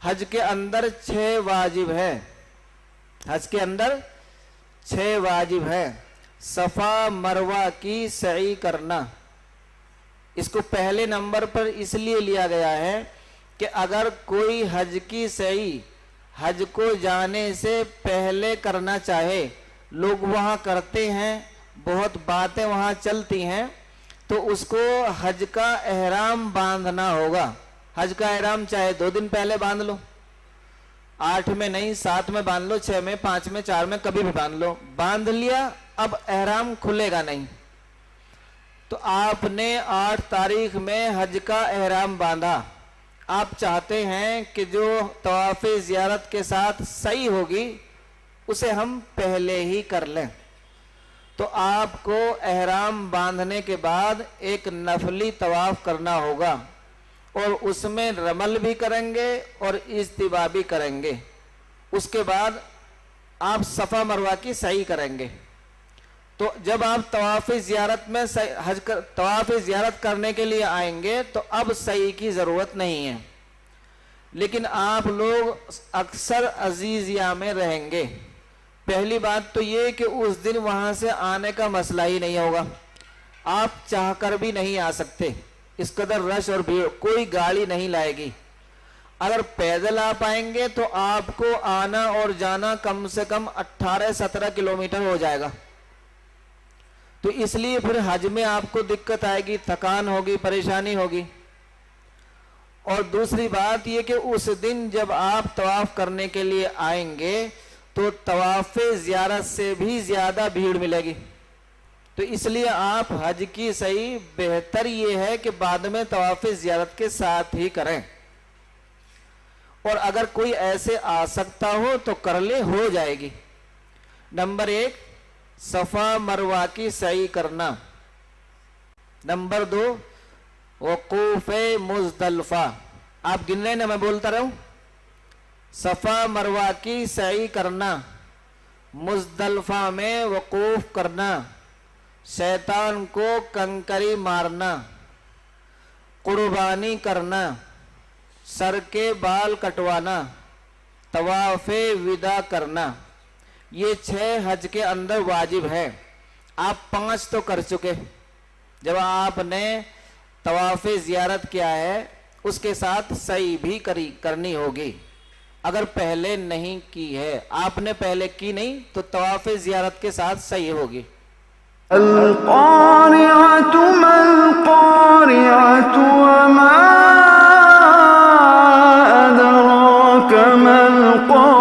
حج کے اندر 6 واجب ہے، حج کے اندر 6 واجب ہے۔ صفا مروہ کی سعی کرنا، اس کو پہلے نمبر پر اس لیے لیا گیا ہے کہ اگر کوئی حج کی سعی حج کو جانے سے پہلے کرنا چاہے، لوگ وہاں کرتے ہیں، بہت باتیں وہاں چلتی ہیں، تو اس کو حج کا احرام باندھنا ہوگا۔ حج کا احرام چاہے 2 دن پہلے باندھ لو، 8 میں نہیں، 7 میں باندھ لو، 6 میں، 5 میں، 4 میں، کبھی بھی باندھ لو، باندھ لیا، اب احرام کھلے گا نہیں۔ تو آپ نے 8 تاریخ میں حج کا احرام باندھا، آپ چاہتے ہیں کہ جو طواف زیارت کے ساتھ سعی ہوگی اسے ہم پہلے ہی کر لیں، تو آپ کو احرام باندھنے کے بعد ایک نفلی طواف کرنا ہوگا، اور اس میں رمل بھی کریں گے اور اجتباء بھی کریں گے۔ اس کے بعد آپ صفا مروہ کی سعی کریں گے۔ تو جب آپ طواف زیارت میں طواف زیارت کرنے کے لیے آئیں گے تو اب سعی کی ضرورت نہیں ہے، لیکن آپ لوگ اکثر عزیزیہ میں رہیں گے۔ پہلی بات تو یہ کہ اس دن وہاں سے آنے کا مسئلہ ہی نہیں ہوگا، آپ چاہ کر بھی نہیں آ سکتے، اس قدر رش اور بھیڑ، کوئی گاڑی نہیں لائے گی۔ اگر پیدل آپ آئیں گے تو آپ کو آنا اور جانا کم سے کم 18-17 کلومیٹر ہو جائے گا، تو اس لیے پھر حج میں آپ کو دقت آئے گی، تھکان ہوگی، پریشانی ہوگی۔ اور دوسری بات یہ کہ اس دن جب آپ طواف کرنے کے لیے آئیں گے تو طواف زیارت سے بھی زیادہ بھیڑ ملے گی، تو اس لیے آپ حج کی صحیح بہتر یہ ہے کہ بعد میں طواف زیارت کے ساتھ ہی کریں، اور اگر کوئی ایسے آ سکتا ہو تو کر لے، ہو جائے گی۔ نمبر 1 صفا مروہ کی سعی کرنا۔ نمبر 2 وقوف مزدلفہ۔ آپ گن رہے ہیں نا، میں بولتا رہوں؟ صفا مروہ کی سعی کرنا، مزدلفہ میں وقوف کرنا، شیطان کو کنکری مارنا، قربانی کرنا، سر کے بال کٹوانا، طواف وداع کرنا، یہ 6 حج کے اندر واجب ہے۔ آپ 5 تو کر چکے، جب آپ نے طواف زیارت کیا ہے اس کے ساتھ سعی بھی کرنی ہوگی۔ اگر پہلے نہیں کی ہے، آپ نے پہلے کی نہیں تو طواف زیارت کے ساتھ سعی ہوگی۔ القارعة ما القارعة وما أدراك ما القارعة